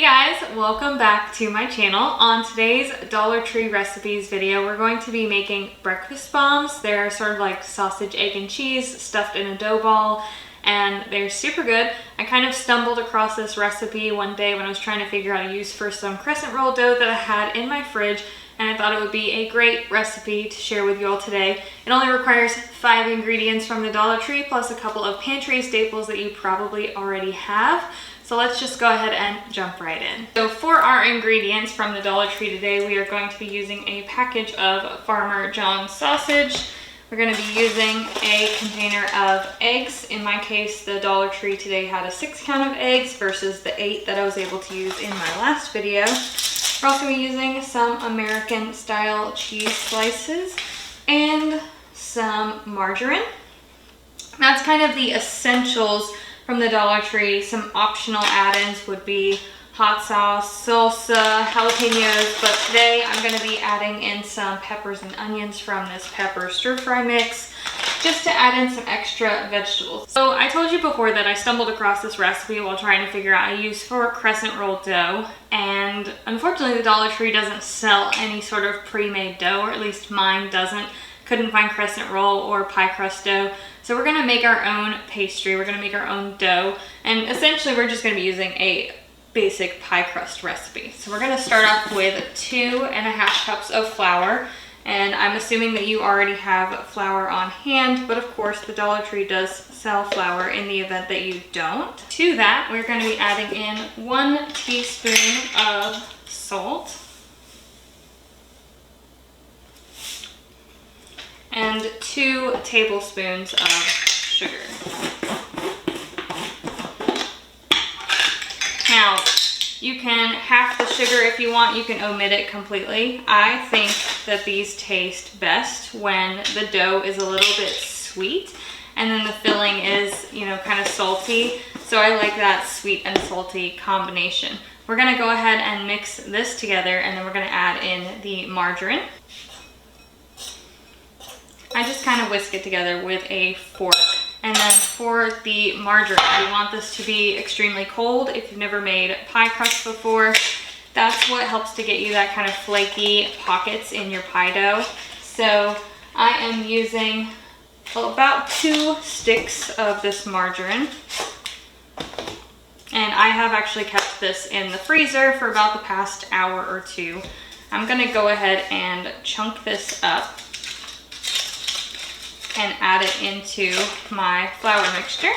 guys, welcome back to my channel. On today's Dollar Tree recipes video, we're going to be making breakfast bombs. They're sort of like sausage, egg, and cheese stuffed in a dough ball, and they're super good. I kind of stumbled across this recipe one day when I was trying to figure out a use for some crescent roll dough that I had in my fridge, and I thought it would be a great recipe to share with you all today. It only requires 5 ingredients from the Dollar Tree plus a couple of pantry staples that you probably already have. So let's just go ahead and jump right in. So for our ingredients from the Dollar Tree today, we are going to be using a package of Farmer John's sausage. We're going to be using a container of eggs. In my case, the Dollar Tree today had a 6 count of eggs versus the 8 that I was able to use in my last video. We're also going to be using some American style cheese slices and some margarine. That's kind of the essentials from the Dollar Tree. Some optional add-ins would be hot sauce, salsa, jalapenos, but today I'm going to be adding in some peppers and onions from this pepper stir-fry mix just to add in some extra vegetables. So I told you before that I stumbled across this recipe while trying to figure out a use for crescent roll dough, and unfortunately the Dollar Tree doesn't sell any sort of pre-made dough, or at least mine doesn't. Couldn't find crescent roll or pie crust dough. So we're gonna make our own pastry. We're gonna make our own dough. And essentially we're just gonna be using a basic pie crust recipe. So we're gonna start off with 2.5 cups of flour. And I'm assuming that you already have flour on hand, but of course the Dollar Tree does sell flour in the event that you don't. To that, we're gonna be adding in 1 teaspoon of salt and 2 tablespoons of sugar. Now, you can half the sugar if you want. You can omit it completely. I think that these taste best when the dough is a little bit sweet and then the filling is, you know, kind of salty. So I like that sweet and salty combination. We're gonna go ahead and mix this together, and then we're gonna add in the margarine. I just kind of whisk it together with a fork. And then for the margarine, we want this to be extremely cold. If you've never made pie crust before, that's what helps to get you that kind of flaky pockets in your pie dough. So I am using about 2 sticks of this margarine. And I have actually kept this in the freezer for about the past hour or 2. I'm gonna go ahead and chunk this up and add it into my flour mixture.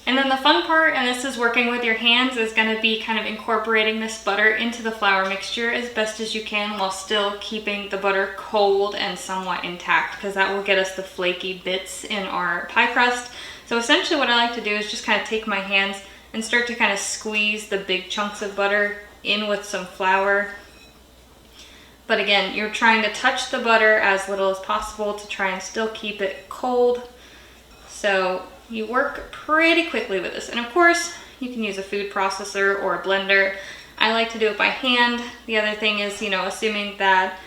And then the fun part, and this is working with your hands, is going to be kind of incorporating this butter into the flour mixture as best as you can while still keeping the butter cold and somewhat intact, because that will get us the flaky bits in our pie crust. So essentially what I like to do is just kind of take my hands and start to kind of squeeze the big chunks of butter in with some flour. But again, you're trying to touch the butter as little as possible to try and still keep it cold. So you work pretty quickly with this. And of course, you can use a food processor or a blender. I like to do it by hand. The other thing is, you know, assuming that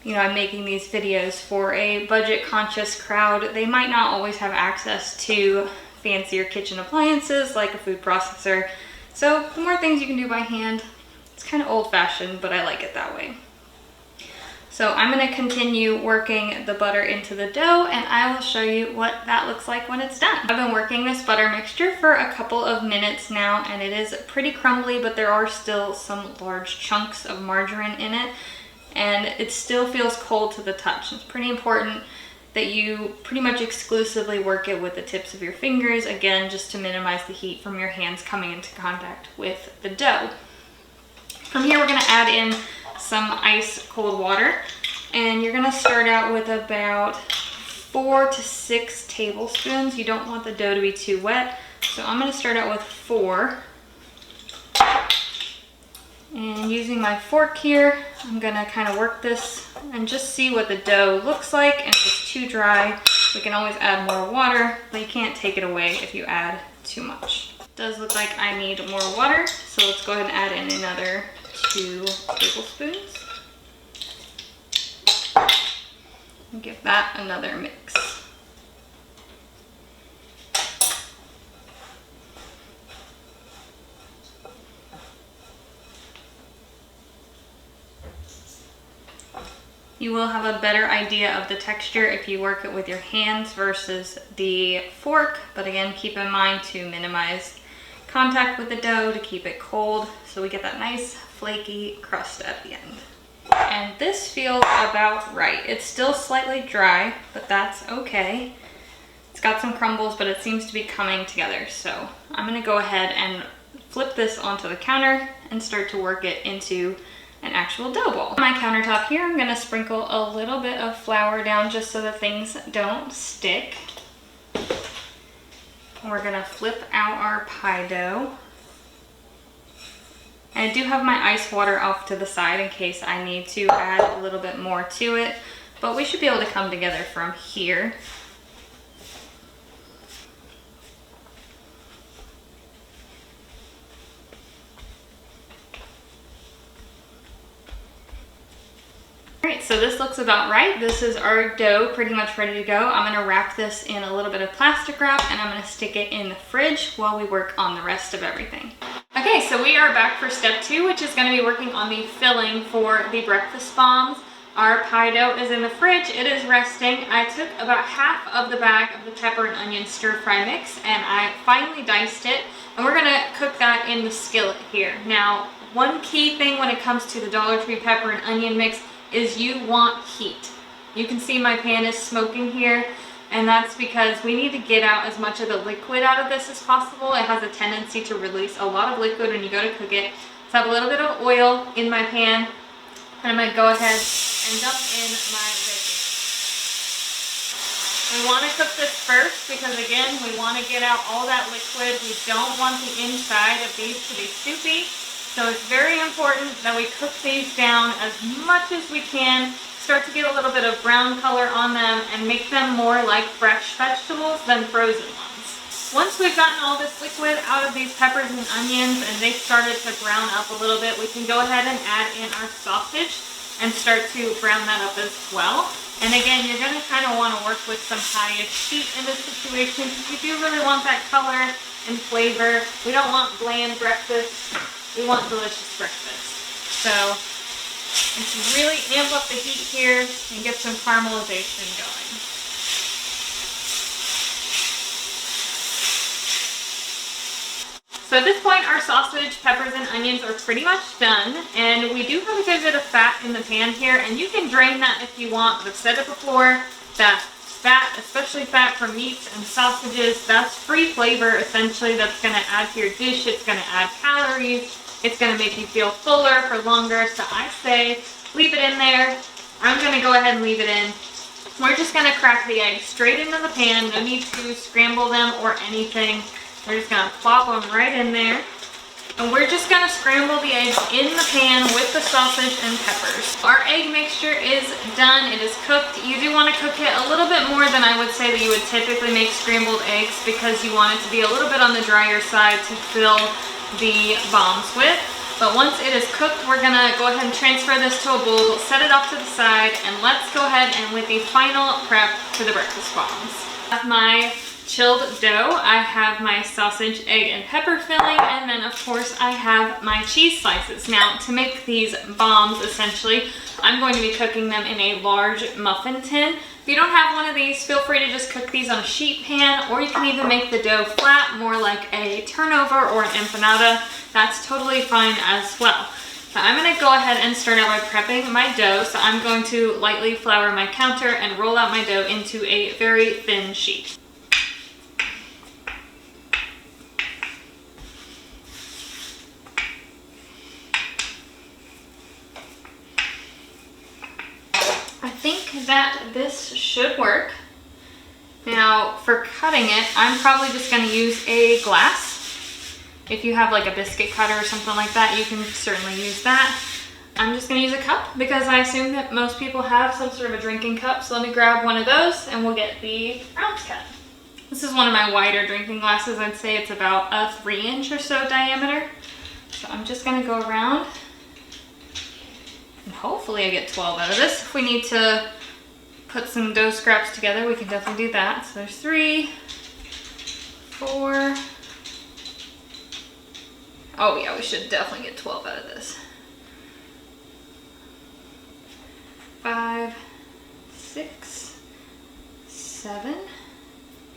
I'm making these videos for a budget conscious crowd, they might not always have access to fancier kitchen appliances like a food processor. So the more things you can do by hand, it's kind of old fashioned, but I like it that way. So I'm going to continue working the butter into the dough, and I will show you what that looks like when it's done. I've been working this butter mixture for a couple of minutes now, and it is pretty crumbly, but there are still some large chunks of margarine in it. And it still feels cold to the touch. It's pretty important that you pretty much exclusively work it with the tips of your fingers, again, just to minimize the heat from your hands coming into contact with the dough. From here, we're gonna add in some ice cold water, and you're gonna start out with about 4 to 6 tablespoons. You don't want the dough to be too wet, so I'm gonna start out with 4. And using my fork here, I'm gonna kind of work this and just see what the dough looks like. And if it's too dry, we can always add more water, but you can't take it away if you add too much. It does look like I need more water, so let's go ahead and add in another 2 tablespoons. and give that another mix. You will have a better idea of the texture if you work it with your hands versus the fork, but again, keep in mind to minimize contact with the dough to keep it cold so we get that nice flaky crust at the end. And this feels about right. It's still slightly dry, but that's okay. It's got some crumbles, but it seems to be coming together. So I'm gonna go ahead and flip this onto the counter and start to work it into an actual dough ball. On my countertop here, I'm gonna sprinkle a little bit of flour down just so that things don't stick. We're gonna flip out our pie dough. And I do have my ice water off to the side in case I need to add a little bit more to it, but we should be able to come together from here. Alright, so this looks about right. This is our dough pretty much ready to go. I'm gonna wrap this in a little bit of plastic wrap and I'm gonna stick it in the fridge while we work on the rest of everything. Okay, so we are back for step 2, which is gonna be working on the filling for the breakfast bombs. Our pie dough is in the fridge, it is resting. I took about half of the bag of the pepper and onion stir fry mix and I finely diced it, and we're gonna cook that in the skillet here. Now, one key thing when it comes to the Dollar Tree pepper and onion mix is you want heat. You can see my pan is smoking here, and that's because we need to get out as much of the liquid out of this as possible. It has a tendency to release a lot of liquid when you go to cook it. So I have a little bit of oil in my pan, and I'm gonna go ahead and dump in my veggies. We wanna cook this first because again, we wanna get out all that liquid. We don't want the inside of these to be soupy. So it's very important that we cook these down as much as we can, start to get a little bit of brown color on them and make them more like fresh vegetables than frozen ones. Once we've gotten all this liquid out of these peppers and onions and they started to brown up a little bit, we can go ahead and add in our sausage and start to brown that up as well. And again, you're gonna kind of wanna work with some highish heat in this situation because you do really want that color and flavor. We don't want bland breakfast. We want delicious breakfast. So let's really amp up the heat here and get some caramelization going. So at this point, our sausage, peppers, and onions are pretty much done. And we do have a good bit of fat in the pan here, and you can drain that if you want. But I've said it before, that fat, especially fat from meats and sausages, that's free flavor essentially that's gonna add to your dish. It's gonna add calories. It's gonna make you feel fuller for longer. So I say leave it in there. I'm gonna go ahead and leave it in. We're just gonna crack the eggs straight into the pan. No need to scramble them or anything. We're just gonna plop them right in there. And we're just gonna scramble the eggs in the pan with the sausage and peppers. Our egg mixture is done, it is cooked. You do wanna cook it a little bit more than I would say that you would typically make scrambled eggs because you want it to be a little bit on the drier side to fill the bombs with. But once it is cooked, we're gonna go ahead and transfer this to a bowl, set it off to the side, and let's go ahead and with the final prep to the breakfast bombs. I have my chilled dough, I have my sausage, egg, and pepper filling, and then of course I have my cheese slices. Now to make these bombs, essentially, I'm going to be cooking them in a large muffin tin. If you don't have one of these, feel free to just cook these on a sheet pan, or you can even make the dough flat, more like a turnover or an empanada. That's totally fine as well. So I'm gonna go ahead and start out by prepping my dough. So I'm going to lightly flour my counter and roll out my dough into a very thin sheet. I think that this should work. Now for cutting it, I'm probably just gonna use a glass. If you have like a biscuit cutter or something like that, you can certainly use that. I'm just gonna use a cup because I assume that most people have some sort of a drinking cup. So let me grab one of those and we'll get the rounds cut. This is one of my wider drinking glasses. I'd say it's about a 3-inch or so diameter. So I'm just gonna go around and hopefully I get 12 out of this. If we need to put some dough scraps together, we can definitely do that. So there's 3, 4. Oh yeah, we should definitely get 12 out of this. 5, 6, 7,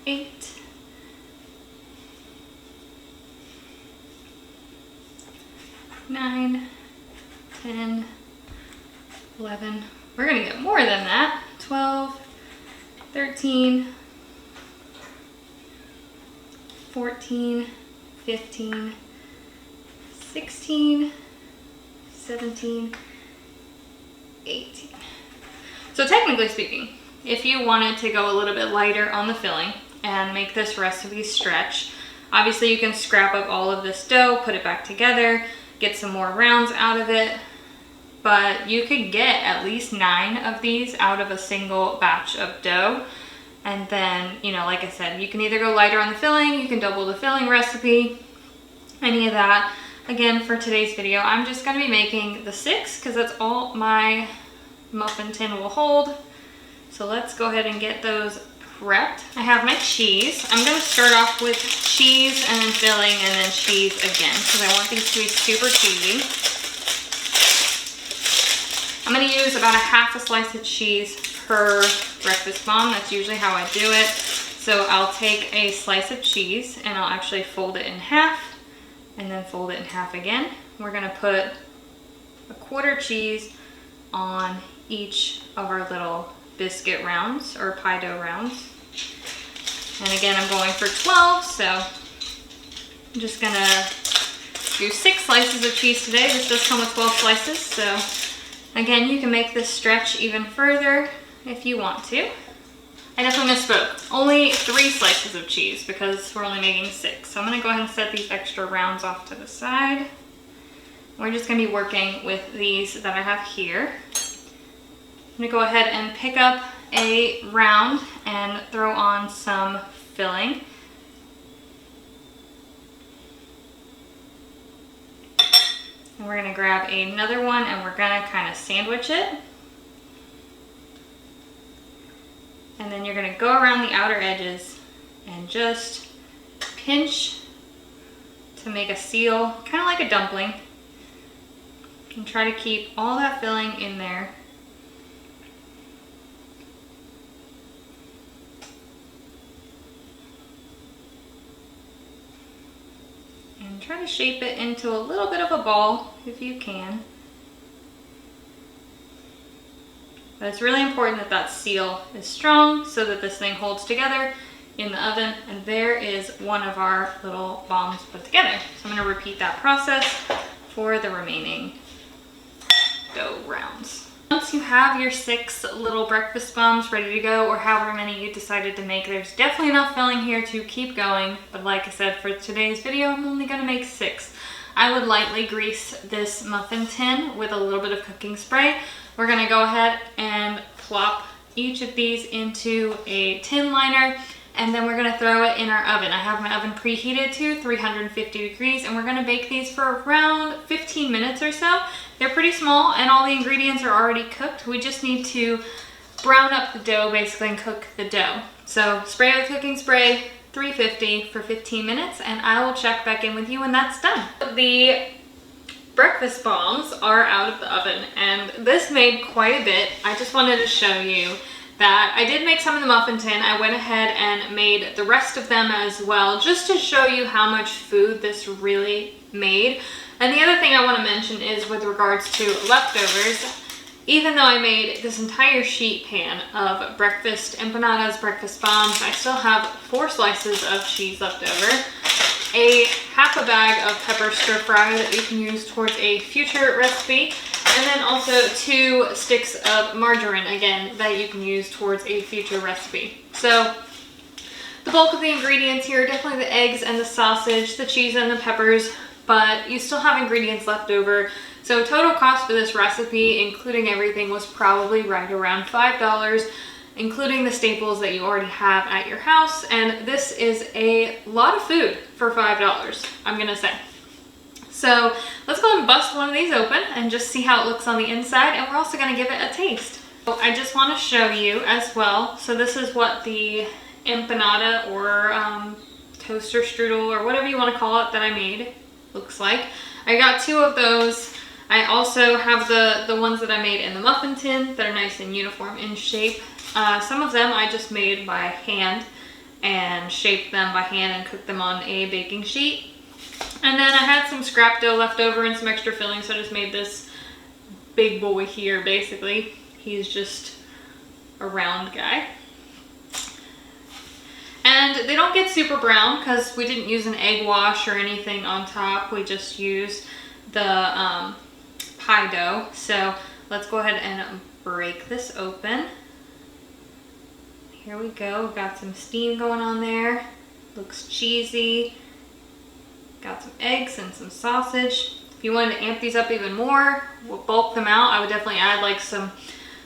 8. 9, 10, 11. We're gonna get more than that. 12, 13, 14, 15, 16, 17, 18. So technically speaking, if you wanted to go a little bit lighter on the filling and make this recipe stretch, obviously you can scrap up all of this dough, put it back together, get some more rounds out of it, but you could get at least 9 of these out of a single batch of dough. And then, you know, like I said, you can either go lighter on the filling, you can double the filling recipe, any of that. Again, for today's video, I'm just gonna be making the 6 because that's all my muffin tin will hold. So let's go ahead and get those prepped. I have my cheese. I'm gonna start off with cheese and then filling and then cheese again because I want these to be super cheesy. I'm gonna use about a half a slice of cheese per breakfast bomb. That's usually how I do it. So I'll take a slice of cheese and I'll actually fold it in half and then fold it in half again. We're gonna put a quarter cheese on each of our little biscuit rounds or pie dough rounds. And again, I'm going for 12, so I'm just gonna do 6 slices of cheese today. This does come with 12 slices, so again, you can make this stretch even further if you want to. I definitely misspoke. Only 3 slices of cheese because we're only making 6. So I'm gonna go ahead and set these extra rounds off to the side. We're just gonna be working with these that I have here. I'm gonna go ahead and pick up a round and throw on some filling. And we're gonna grab another one and we're gonna kind of sandwich it. And then you're gonna go around the outer edges and just pinch to make a seal, kind of like a dumpling. And try to keep all that filling in there. And try to shape it into a little bit of a ball if you can. But it's really important that that seal is strong so that this thing holds together in the oven. And there is one of our little bombs put together. So I'm going to repeat that process for the remaining dough rounds. Once you have your 6 little breakfast bombs ready to go, or however many you decided to make, there's definitely enough filling here to keep going. But like I said, for today's video, I'm only going to make 6. I would lightly grease this muffin tin with a little bit of cooking spray. We're going to go ahead and plop each of these into a tin liner, and then we're going to throw it in our oven. I have my oven preheated to 350 degrees, and we're going to bake these for around 15 minutes or so. They're pretty small, and all the ingredients are already cooked. We just need to brown up the dough, basically, and cook the dough. So spray with cooking spray, 350 for 15 minutes, and I will check back in with you when that's done. The breakfast bombs are out of the oven, and this made quite a bit. I just wanted to show you that I did make some in the muffin tin. I went ahead and made the rest of them as well, just to show you how much food this really made. And the other thing I want to mention is with regards to leftovers, even though I made this entire sheet pan of breakfast empanadas, breakfast bombs, I still have 4 slices of cheese left over, a half a bag of pepper stir fry that you can use towards a future recipe, and then also 2 sticks of margarine, again, that you can use towards a future recipe. So the bulk of the ingredients here are definitely the eggs and the sausage, the cheese and the peppers, but you still have ingredients left over. So total cost for this recipe, including everything, was probably right around $5, including the staples that you already have at your house. And this is a lot of food for $5, I'm gonna say. So let's go and bust one of these open and just see how it looks on the inside, and we're also gonna give it a taste. So I just want to show you as well. So this is what the empanada or toaster strudel or whatever you want to call it that I made looks like. I got 2 of those. I also have the ones that I made in the muffin tin that are nice and uniform in shape. Some of them I just made by hand and shaped them by hand and cooked them on a baking sheet. And then I had some scrap dough left over and some extra filling, so I just made this big boy here basically. He's just a round guy. And they don't get super brown because we didn't use an egg wash or anything on top. We just used the pie dough. So let's go ahead and break this open. Here we go. We've got some steam going on there. Looks cheesy. Got some eggs and some sausage. If you wanted to amp these up even more, we'll bulk them out. I would definitely add like some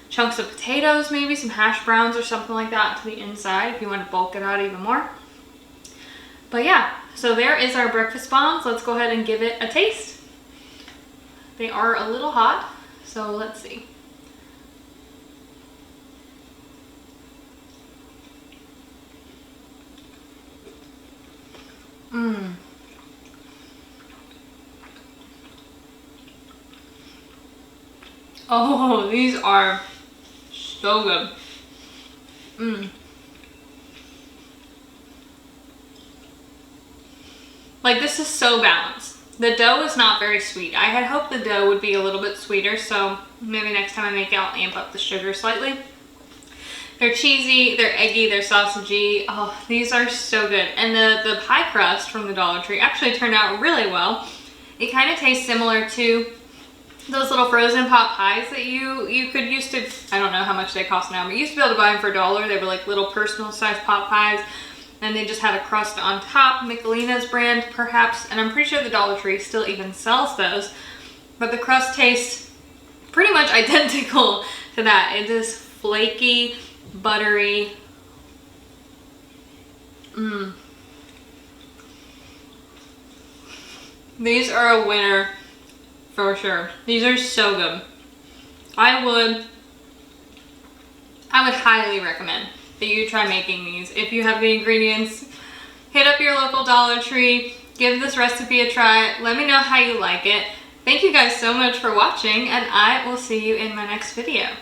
chunks of potatoes, maybe some hash browns or something like that to the inside if you want to bulk it out even more. But yeah, so there is our breakfast bombs. Let's go ahead and give it a taste. They are a little hot, so let's see. Oh, these are so good. Like, this is so balanced. The dough is not very sweet. I had hoped the dough would be a little bit sweeter, so maybe next time I make it, I'll amp up the sugar slightly. They're cheesy, they're eggy, they're sausagey. Oh, these are so good. And the pie crust from the Dollar Tree actually turned out really well. It kind of tastes similar to those little frozen pot pies that you could used to, I don't know how much they cost now, but you used to be able to buy them for $1. They were like little personal sized pot pies, and they just had a crust on top, Michelina's brand perhaps, and I'm pretty sure the Dollar Tree still even sells those, but the crust tastes pretty much identical to that. It is flaky, buttery. These are a winner for sure. These are so good. I would highly recommend that you try making these. If you have the ingredients, hit up your local Dollar Tree, give this recipe a try. Let me know how you like it. Thank you guys so much for watching, and I will see you in my next video.